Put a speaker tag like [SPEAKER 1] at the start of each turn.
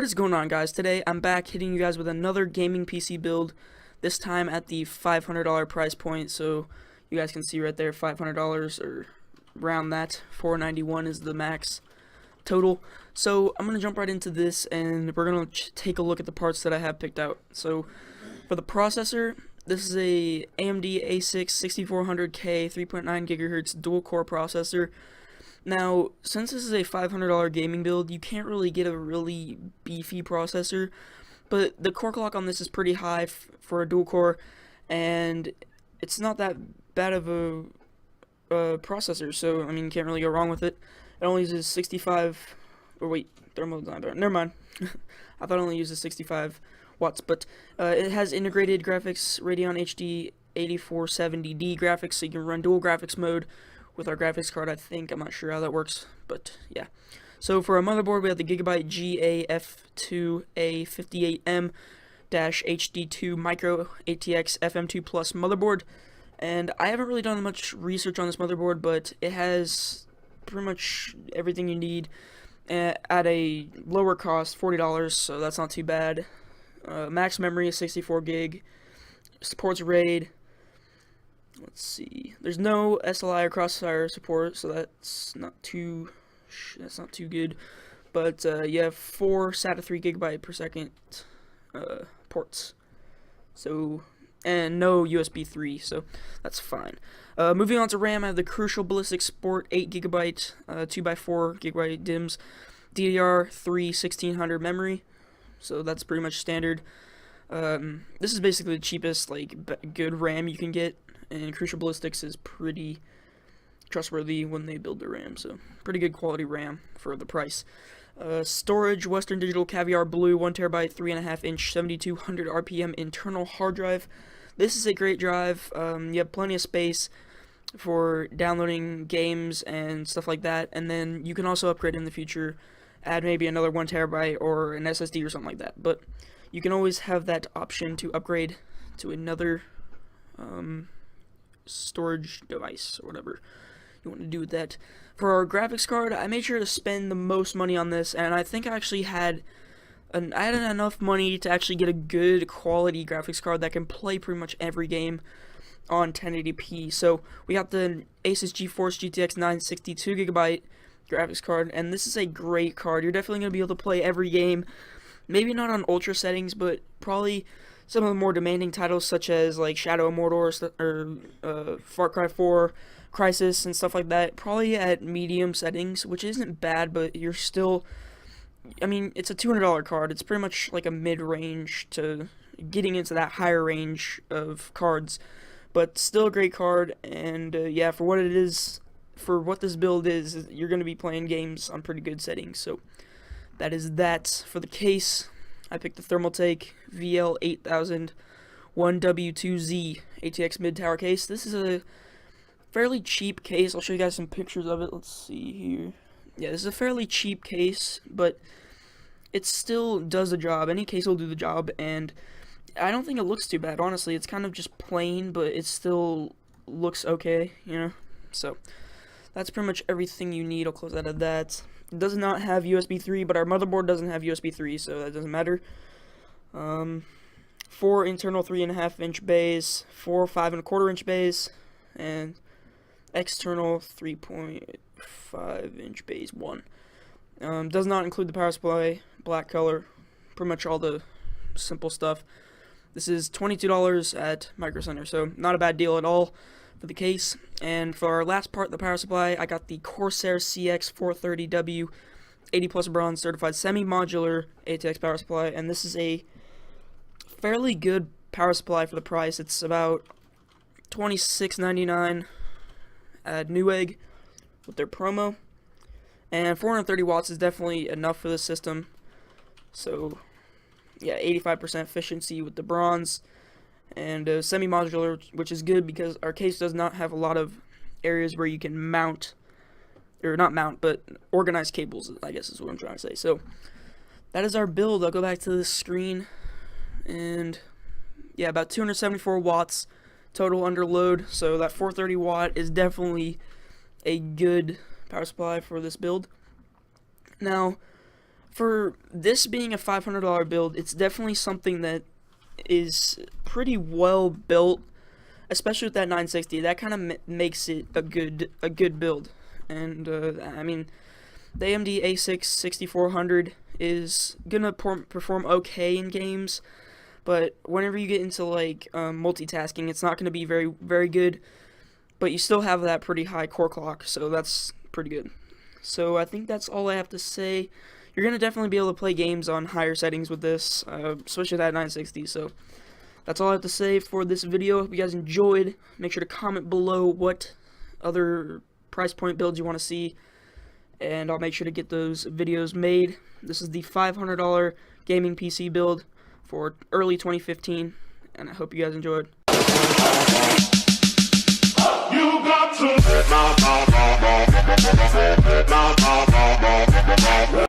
[SPEAKER 1] What is going on, guys? Today I'm back hitting you guys with another gaming PC build, this time at the $500 price point. So you guys can see right there, $500 or around that. $491 is the max total. So I'm gonna jump right into this and we're gonna take a look at the parts that I have picked out. So for the processor, this is a AMD A6 6400K 3.9 gigahertz dual core processor. Now, since this is a $500 gaming build, you can't really get a really beefy processor, but the core clock on this is pretty high for a dual core, and it's not that bad of a processor, so, I mean, you can't really go wrong with it. It only uses 65, or wait, thermal design, never mind. I thought it only uses 65 watts, but it has integrated graphics, Radeon HD 8470D graphics, so you can run dual graphics mode with our graphics card, I think. I'm not sure how that works, but yeah. So for our motherboard, we have the Gigabyte GAF2A58M-HD2 Micro ATX FM2 Plus motherboard, and I haven't really done much research on this motherboard, but it has pretty much everything you need at a lower cost, $40, so that's not too bad. Max memory is 64 gig, supports RAID. Let's see. There's no SLI or Crossfire support, so that's not too good. But you have 4 SATA 3 gigabyte per second ports. So, and no USB 3, so that's fine. Moving on to RAM, I have the Crucial Ballistic Sport 8 gigabyte 2x4 gigabyte DIMMs, DDR3 1600 memory. So that's pretty much standard. This is basically the cheapest good RAM you can get. And Crucial Ballistics is pretty trustworthy when they build their RAM, so pretty good quality RAM for the price. Storage, Western Digital Caviar Blue 1TB 3.5 inch 7200 RPM internal hard drive. This is a great drive. You have plenty of space for downloading games and stuff like that, and then you can also upgrade in the future, add maybe another 1TB or an SSD or something like that, but you can always have that option to upgrade to another storage device or whatever you want to do with that. For our graphics card, I made sure to spend the most money on this, and I think I actually had enough money to actually get a good quality graphics card that can play pretty much every game on 1080p. So we got the Asus GeForce GTX 960 2GB graphics card, and this is a great card. You're definitely going to be able to play every game, maybe not on ultra settings, but probably some of the more demanding titles such as like Shadow of Mordor or Far Cry 4, Crysis, and stuff like that, probably at medium settings, which isn't bad, but you're still, I mean, it's a $200 card. It's pretty much like a mid-range to getting into that higher range of cards, but still a great card. And yeah, for what it is, for what this build is, you're going to be playing games on pretty good settings. So that is that. For the case, I picked the Thermaltake VL8000 1W2Z ATX mid-tower case. This is a fairly cheap case. I'll show you guys some pictures of it. Let's see here. Yeah, this is a fairly cheap case, but it still does the job. Any case will do the job, and I don't think it looks too bad, honestly. It's kind of just plain, but it still looks okay, you know? So that's pretty much everything you need. I'll close out of that. It does not have USB 3, but our motherboard doesn't have USB 3, so that doesn't matter. 4 internal 3.5 inch bays, 4 5.25 inch bays, and external 3.5 inch bays 1. Does not include the power supply, black color, pretty much all the simple stuff. This is $22 at Micro Center, so not a bad deal at all for the case. And for our last part, the power supply, I got the Corsair CX430W 80 plus bronze certified semi-modular ATX power supply, and this is a fairly good power supply for the price. It's about $26.99 at Newegg with their promo, and 430 watts is definitely enough for this system. So yeah, 85% efficiency with the bronze, and semi-modular, which is good because our case does not have a lot of areas where you can mount, or not mount, but organize cables, I guess is what I'm trying to say. So that is our build. I'll go back to the screen, and yeah, about 274 watts total under load, so that 430 watt is definitely a good power supply for this build. Now, For this being a $500 build, it's definitely something that is pretty well built, especially with that 960. That kind of makes it a good build. And I mean, the AMD A6 6400 is gonna perform okay in games, but whenever you get into like multitasking, it's not gonna be very good. But you still have that pretty high core clock, so that's pretty good. So I think that's all I have to say. You're going to definitely be able to play games on higher settings with this, especially that 960. So that's all I have to say for this video. Hope you guys enjoyed. Make sure to comment below what other price point builds you want to see, and I'll make sure to get those videos made. This is the $500 gaming PC build for early 2015, and I hope you guys enjoyed.